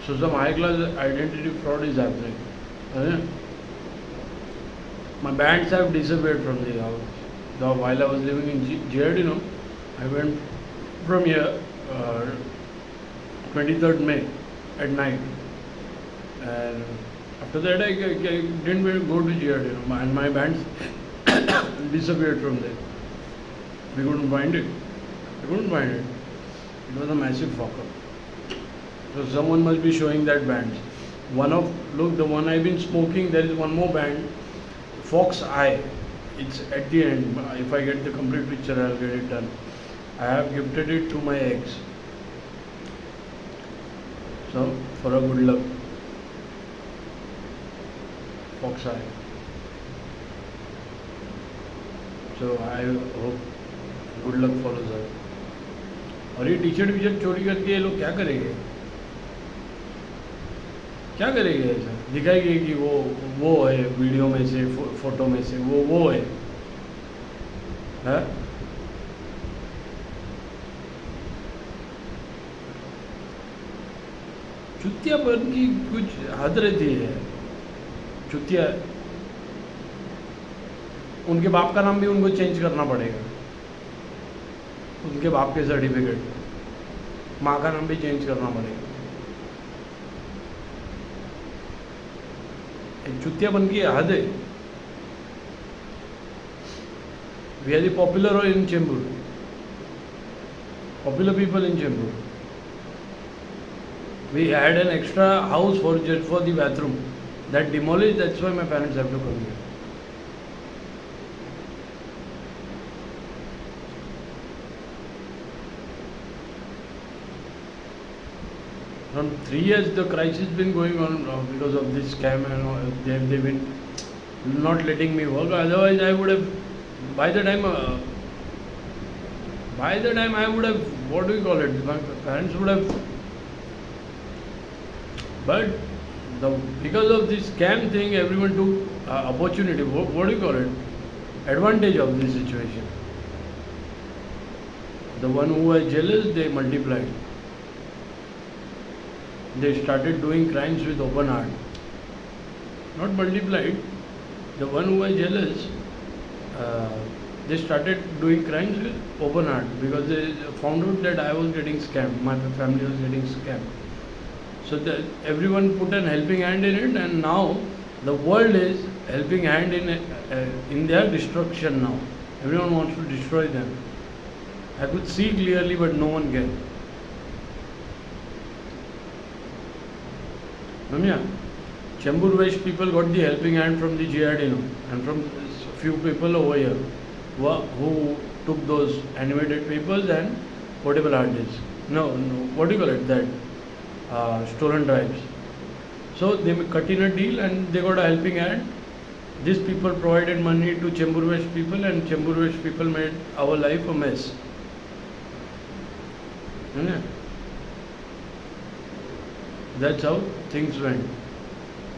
So some high class identity fraud is happening. My bands have disappeared from the house. While I was living in GRD, I went from here 23rd May at night, and after that I didn't go to GRD, and my bands disappeared from there. We couldn't find it. It was a massive fuck up. So someone must be showing that bands. Look, the one I've been smoking, there is one more band, Fox Eye. It's at the end. If I get the complete picture, I'll get it done. I have gifted it to my ex. So, for a good luck. Fox Eye. So, I hope good luck follows her. और ये T shirt चोरी करके ये लोग क्या करेंगे ऐसा दिखाएंगे कि वो है वीडियो में से फोटो में से वो है, चुतियापन की कुछ हद रहती है। चुतिया, उनके बाप का नाम भी उनको चेंज करना पड़ेगा, उनके बाप के सर्टिफिकेट, माँ का नाम भी चेंज करना पड़ेगा। एक चुतियापन की हद है। We are the popular in Chembur, popular people in Chembur. We had an extra house for the bathroom that demolished. That's why my parents have to come here. From 3 years, the crisis been going on because of this scam, and they've been not letting me work. Otherwise, I would have, by the time I would have, what do you call it? My parents would have, but because of this scam thing, everyone took opportunity. What do you call it? Advantage of this situation. The one who was jealous, they multiplied. They started doing crimes with open heart. Not multiplied. The one who was jealous, they started doing crimes with open heart because they found out that I was getting scammed, my family was getting scammed. So everyone put an helping hand in it, and now the world is helping hand in their destruction now. Everyone wants to destroy them. I could see clearly, but no one can. Chembur West people got the helping hand from the GRD and from few people over here who took those animated papers and portable hard disks. No, what do you call it? That stolen drives. So they cut in a deal and they got a helping hand. These people provided money to Chembur West people, and Chembur West people made our life a mess. That's how things went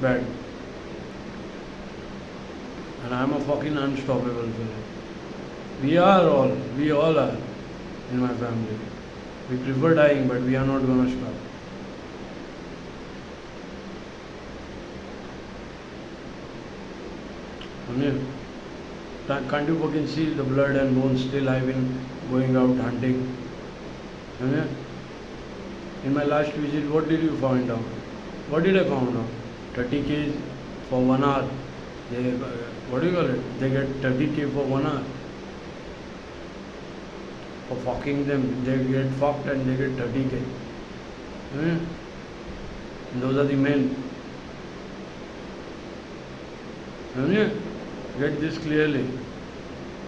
bad. And I'm a fucking unstoppable fella. We all are in my family. We prefer dying, but we are not gonna stop. Can't you fucking see the blood and bones still? I've been going out hunting. In my last visit, what did you find out? What did I find out? 30K for 1 hour. What do you call it? They get 30K for 1 hour. For fucking them, they get fucked and they get 30K. Those are the men. Get this clearly.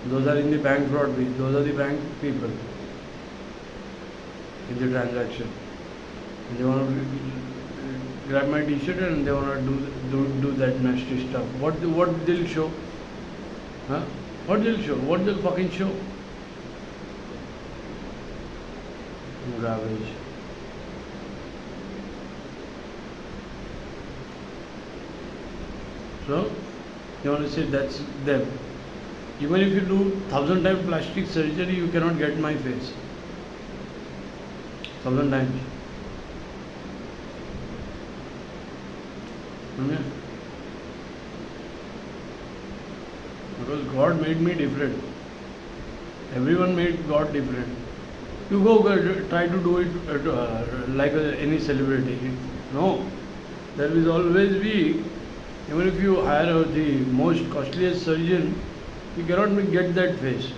Those are in the bank fraud. Those are the bank people in the transaction. They want to grab my t-shirt and they want to do that nasty stuff. What they'll show? What they'll show? What they'll fucking show? Garbage. So you want to say that's them. Even if you do 1,000 times plastic surgery, you cannot get my face. 1,000 times. समझे? Because God made me different. Everyone made God different. You go try to do it like any celebrity. No, there will always be, even if you hire the most costliest surgeon, you cannot get that face.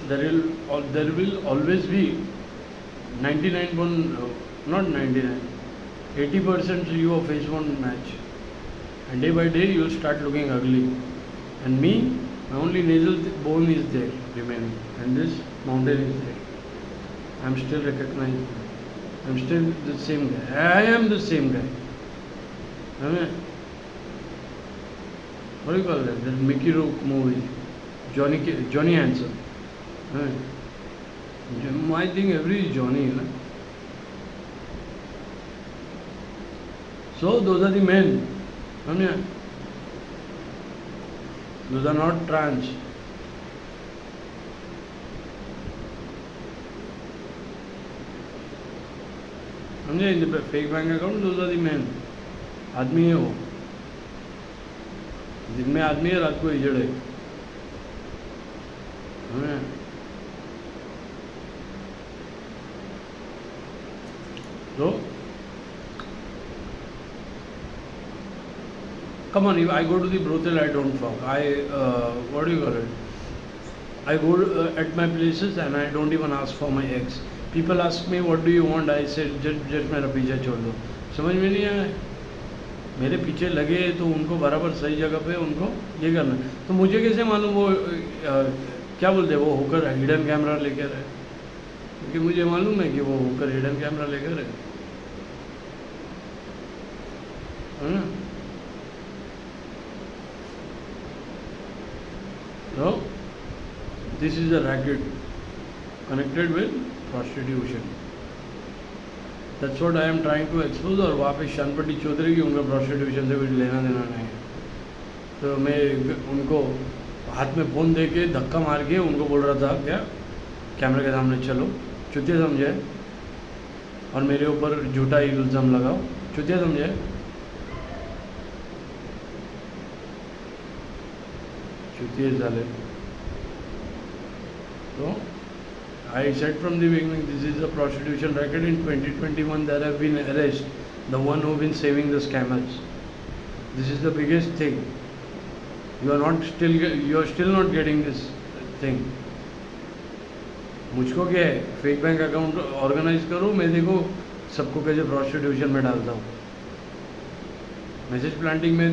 There will always be 99 not 99, 80% your face won't match, and day by day you will start looking ugly. And me, my only nasal bone is there remaining, and this mountain is there. I am still recognized. I am still the same guy. I am the same guy. What do you call that? That Mickey Rourke movie, Johnny Hanson. I think every is Johnny, you know. So those are the men. Those are not trans. समझे? In the fake bank account those are the men. आदमी है वो, दिन में आदमी है, रात को इजड़ है. So come on, if I go to the brothel, I don't fuck. What do you call it? I go at my places and I don't even ask for my ex. People ask me, what do you want? I said, just मेरा पीछे छोड़ दो. समझ में नहीं आया? मेरे पीछे लगे तो उनको बराबर सही जगह पे उनको ये करना. तो मुझे कैसे मालूम वो क्या बोलते हैं, वो होकर हिडन कैमरा लेकर है? क्योंकि मुझे मालूम है कि वो होकर हिडन कैमरा लेकर है ना? So, this is a racket connected with prostitution. That's what I am trying to expose. और वहाँ पे शानपट्टी चौधरी की उनका prostitution से कुछ लेना देना नहीं है. तो मैं उनको हाथ में फ़ोन दे के धक्का मार के उनको बोल रहा था क्या कैमरे के सामने चलो, चुतिया समझे, और मेरे ऊपर झूठा इल्ज़ाम लगाओ, चुतिया समझे. चुतिया साले. So I said from the beginning, this is a prostitution racket. In 2021 there have been arrests, the one who have been saving the scammers. This is the biggest thing. You are still not getting this thing. मुझको क्या है, fake bank account organise करो, मैं देखो सबको कैसे prostitution में डालता हूँ. मैसेज प्लांटिंग में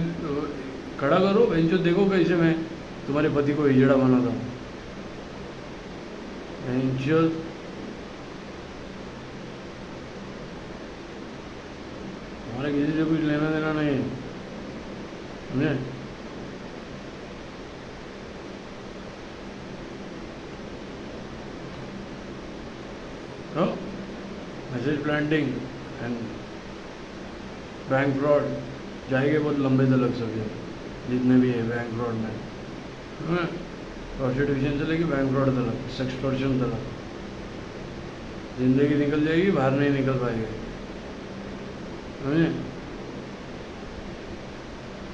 खड़ा करो, बेंचो देखो कैसे मैं तुम्हारे पति को हिजड़ा बनाता हूँ. बेंचो हमारे किसी से कुछ लेना देना नहीं है. समझे? तो message planting and bank fraud जाएंगे बहुत लंबे तक सके, जितने भी है बैंक फ्रॉड में. प्रोस्टिट्यूशन से लेके बैंक फ्रॉड तक, सेक्सटॉर्शन तक, जिंदगी निकल जाएगी, बाहर नहीं निकल पाएंगे. समझे?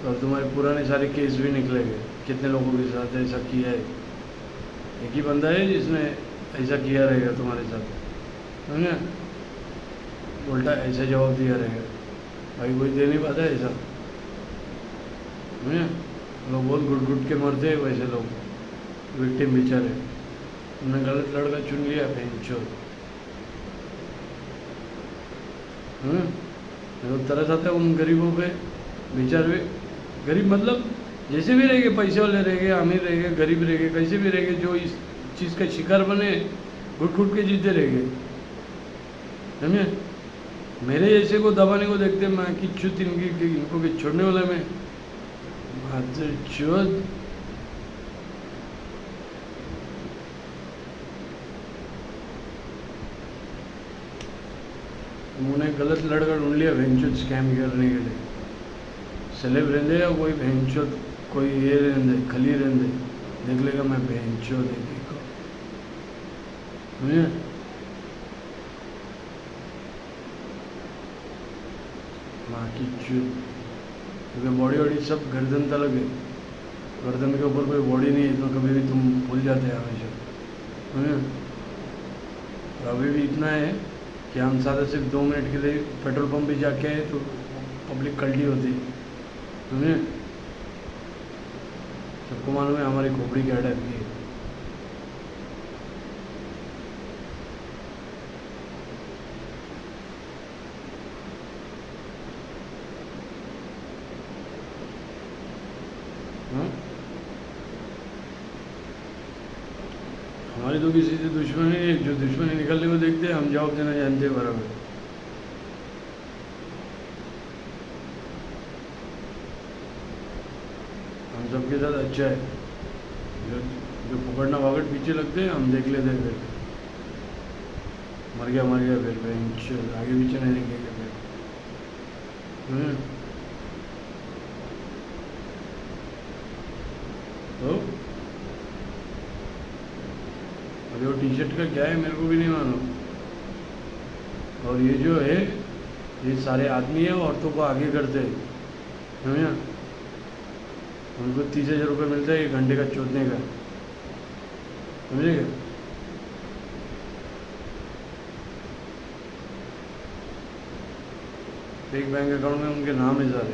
और तुम्हारे पुराने सारे केस भी निकलेंगे, कितने लोगों के साथ ऐसा किया है. एक ही बंदा है जिसने ऐसा किया रहेगा तुम्हारे साथ. समझे? उल्टा ऐसा जवाब दिया रहेगा. भाई कोई दे नहीं पाता ऐसा. समझे? लोग बहुत घुट घुट के मरते हैं वैसे लोग, विक्टिम बेचारे. तुमने गलत लड़का चुन लिया, बेंचो. लोग तरस आते हैं उन गरीबों पे. बेचारे गरीब मतलब जैसे भी रहेंगे, पैसे वाले रहेंगे, अमीर रहेंगे, गरीब रहेंगे, कैसे भी रहेंगे, जो इस चीज़ का शिकार बने घुट घुट के जीते रहेंगे. समझे? मेरे जैसे को दबाने को देखते मैं कि चुत इनको के छोड़ने वाला मैं चुत. उन्होंने गलत लड़का ढूंढ लिया भेंचुत स्कैम करने के लिए. सेलेब रहते या कोई भेंचुत कोई ये रहते खली रहते, देख लेगा मैं भेंचो देखी को. समझे? माँ की चुत. क्योंकि बॉडी वॉडी सब गर्दन तलक है, गर्दन के ऊपर कोई बॉडी नहीं है, तो कभी भी तुम भूल जाते हैं हमेशा, समझे। और अभी भी इतना है कि हम सादा सिर्फ 2 मिनट के लिए पेट्रोल पंप भी जाके आए तो पब्लिक कल्टी होती है, समझे। सबको मालूम है हमारी खोपड़ी क्या टाइप की है। हाँ? हमारी तो किसी से दुश्मनी है, जो दुश्मनी निकलने को देखते हैं हम जवाब देना जानते हैं बराबर। हम सबके साथ अच्छा है, जो जो पकड़ना वागड़ पीछे लगते हैं हम देख लेते हैं, फिर मर गया फिर बेंच आगे पीछे नहीं देखेंगे फिर। तो अभी वो टी शर्ट का क्या है मेरे को भी नहीं मालूम। और ये जो है ये सारे आदमी है औरतों को आगे करते हैं, समझा। उनको 30,000 रुपये मिलता है 1 घंटे का चोदने का, समझेगा। एक बैंक अकाउंट में उनके नाम है सारे।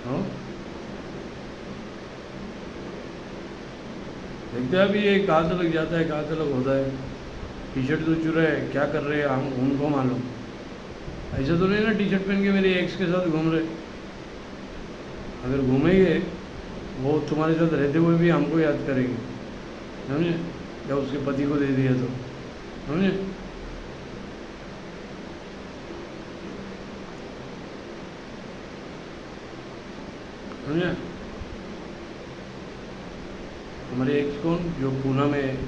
हाँ देखते हैं अभी ये कहाँ से लग जाता है, कहाँ से लग होता है। टी शर्ट तो चुरा है, क्या कर रहे हैं हम उनको मालूम। ऐसा तो नहीं ना टी शर्ट पहन के मेरे एक्स के साथ घूम रहे। अगर घूमेंगे वो तुम्हारे साथ रहते हुए भी हमको याद करेंगे, समझे। या उसके पति को दे दिया तो, समझे। समझे। हमारे एक्स कौन जो पूना में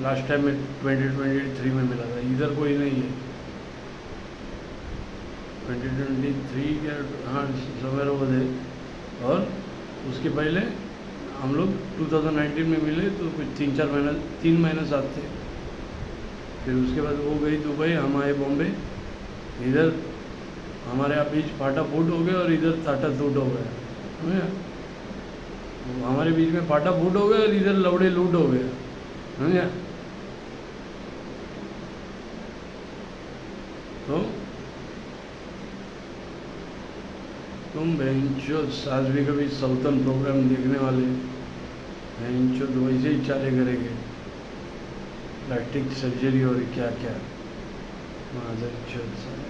लास्ट टाइम में 2023 में मिला था, इधर कोई नहीं है। 2023 क्या, हाँ समवेयर ओवर है। और उसके पहले हम लोग 2019 में मिले तो कुछ 3 महीना साथ थे। फिर उसके बाद वो गई दुबई, हम आए बॉम्बे। इधर हमारे यहाँ बीच फाटा फूट हो गया और इधर टाटा टूट हो गया, समझे। हमारे बीच में फाटा फूट हो गया और इधर लवड़े लूट हो गया, समझे। तो तुम बहनचो सास भी कभी साउथर्न प्रोग्राम देखने वाले बहनचो तो वैसे ही चाले करेंगे, प्लास्टिक सर्जरी और क्या क्या। मादर चोद साले।